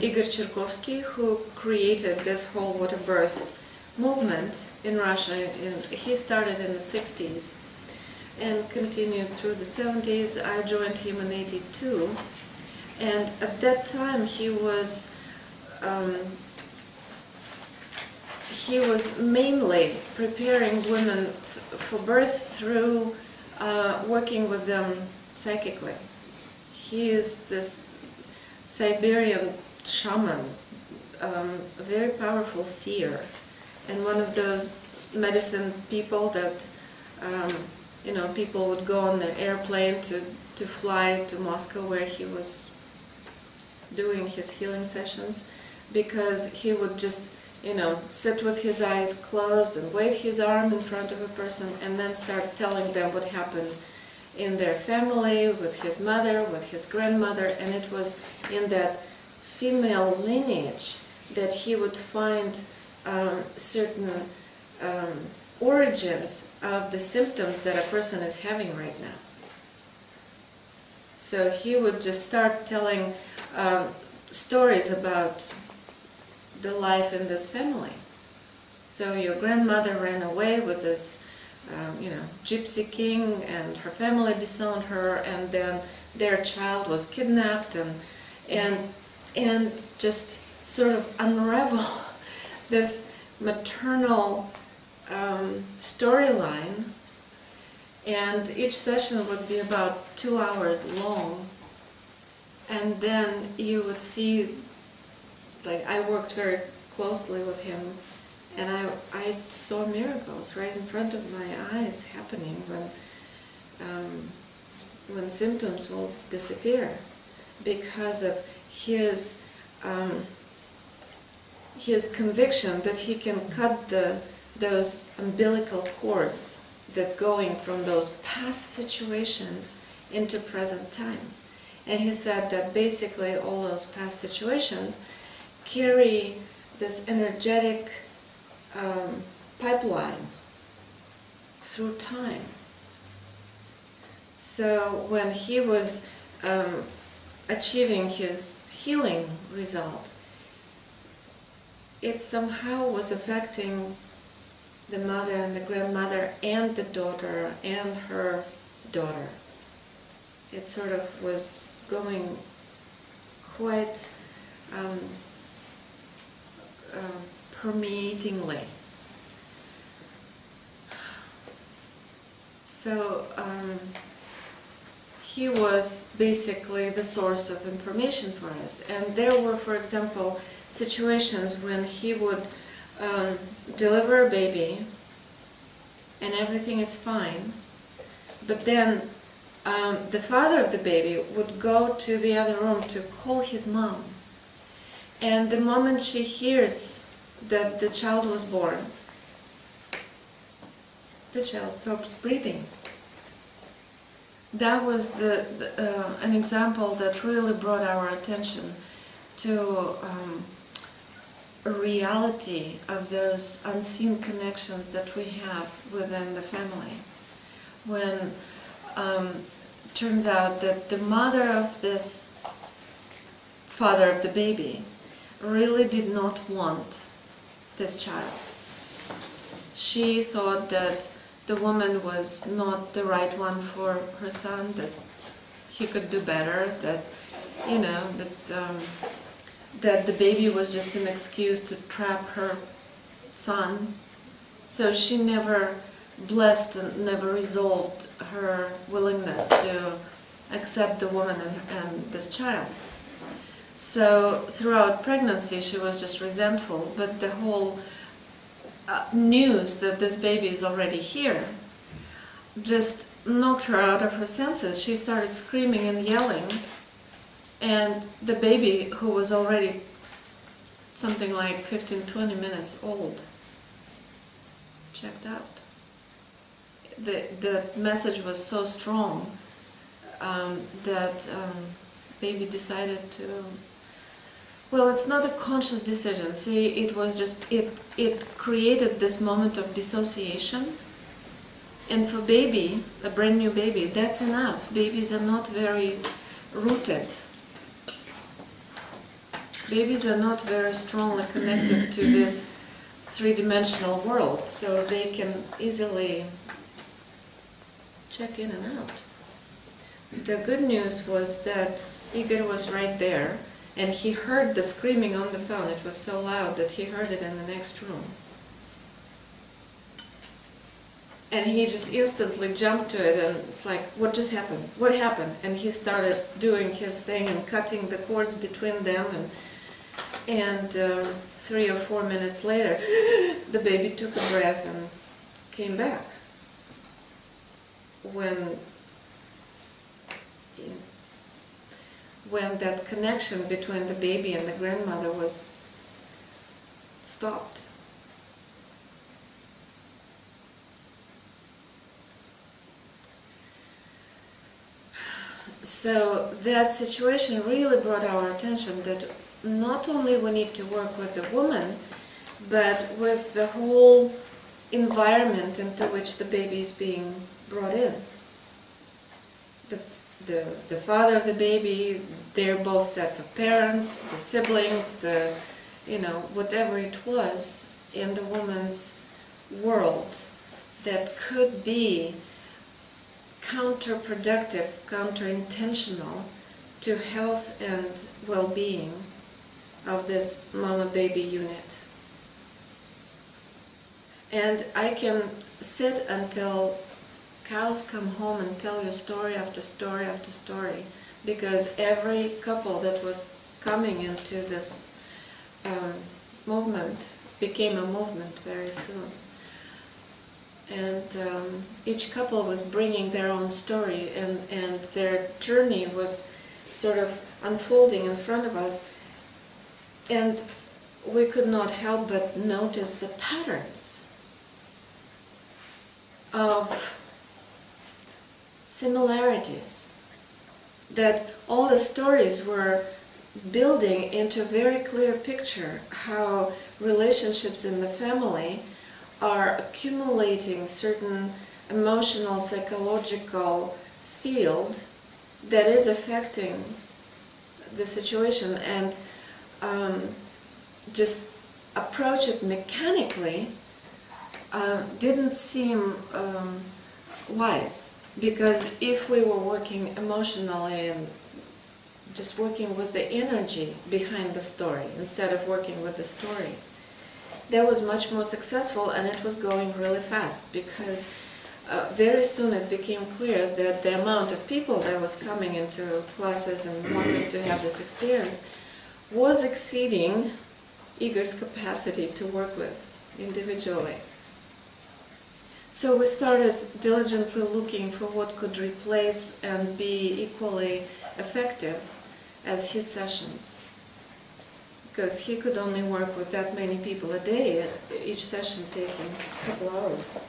Igor Charkovsky, who created this whole water birth movement in Russia. He started in the 60s and continued through the 70s. I joined him in 82, and at that time he was mainly preparing women for birth through working with them psychically. He is this Siberian shaman, a very powerful seer, and one of those medicine people that people would go on their airplane to fly to Moscow, where he was doing his healing sessions, because he would just sit with his eyes closed and wave his arm in front of a person and then start telling them what happened in their family, with his mother, with his grandmother, and it was in that female lineage that he would find certain origins of the symptoms that a person is having right now. So he would just start telling stories about the life in this family. So your grandmother ran away with this gypsy king, and her family disowned her, and then their child was kidnapped, and just sort of unravel this maternal storyline. And each session would be about 2 hours long, and then you would see, like, I worked very closely with him, and I saw miracles right in front of my eyes happening when symptoms will disappear because of his conviction that he can cut those umbilical cords that going from those past situations into present time. And he said that basically all those past situations carry this energetic pipeline through time. So when he was achieving his healing result, it somehow was affecting the mother and the grandmother and the daughter and her daughter. It sort of was going quite permeatingly. So he was basically the source of information for us. And there were, for example, situations when he would deliver a baby and everything is fine, but then the father of the baby would go to the other room to call his mom. And the moment she hears that the child was born, the child stops breathing. That was an example that really brought our attention to a reality of those unseen connections that we have within the family. When turns out that the mother of this father of the baby really did not want this child. She thought that the woman was not the right one for her son, that he could do better, that that the baby was just an excuse to trap her son. So she never blessed and never resolved her willingness to accept the woman and this child. So throughout pregnancy she was just resentful, but the whole news that this baby is already here just knocked her out of her senses. She started screaming and yelling, and the baby, who was already something like 15-20 minutes old, checked out. The message was so strong that baby decided to. Well, it's not a conscious decision. See, it was just it created this moment of dissociation. And for baby, a brand new baby, that's enough. Babies are not very rooted. babies are not very strongly connected to this three-dimensional world, so they can easily check in and out. The good news was that Igor was right there, and he heard the screaming on the phone. It was so loud that he heard it in the next room. And he just instantly jumped to it, and it's like, what just happened? What happened? And he started doing his thing and cutting the cords between them, and 3 or 4 minutes later, the baby took a breath and came back. When that connection between the baby and the grandmother was stopped. So that situation really brought our attention that not only we need to work with the woman, but with the whole environment into which the baby is being brought in. The father of the baby, they're both sets of parents, the siblings, whatever it was in the woman's world that could be counterproductive, counterintentional to health and well-being of this mama-baby unit. And I can sit until cows come home and tell you story after story after story, because every couple that was coming into this movement became a movement very soon. And each couple was bringing their own story, and their journey was sort of unfolding in front of us, and we could not help but notice the patterns of similarities, that all the stories were building into a very clear picture how relationships in the family are accumulating certain emotional, psychological field that is affecting the situation, and just approach it mechanically didn't seem wise. Because if we were working emotionally and just working with the energy behind the story instead of working with the story, that was much more successful, and it was going really fast, because very soon it became clear that the amount of people that was coming into classes and wanting to have this experience was exceeding Igor's capacity to work with individually. So we started diligently looking for what could replace and be equally effective as his sessions, because he could only work with that many people a day, each session taking a couple hours.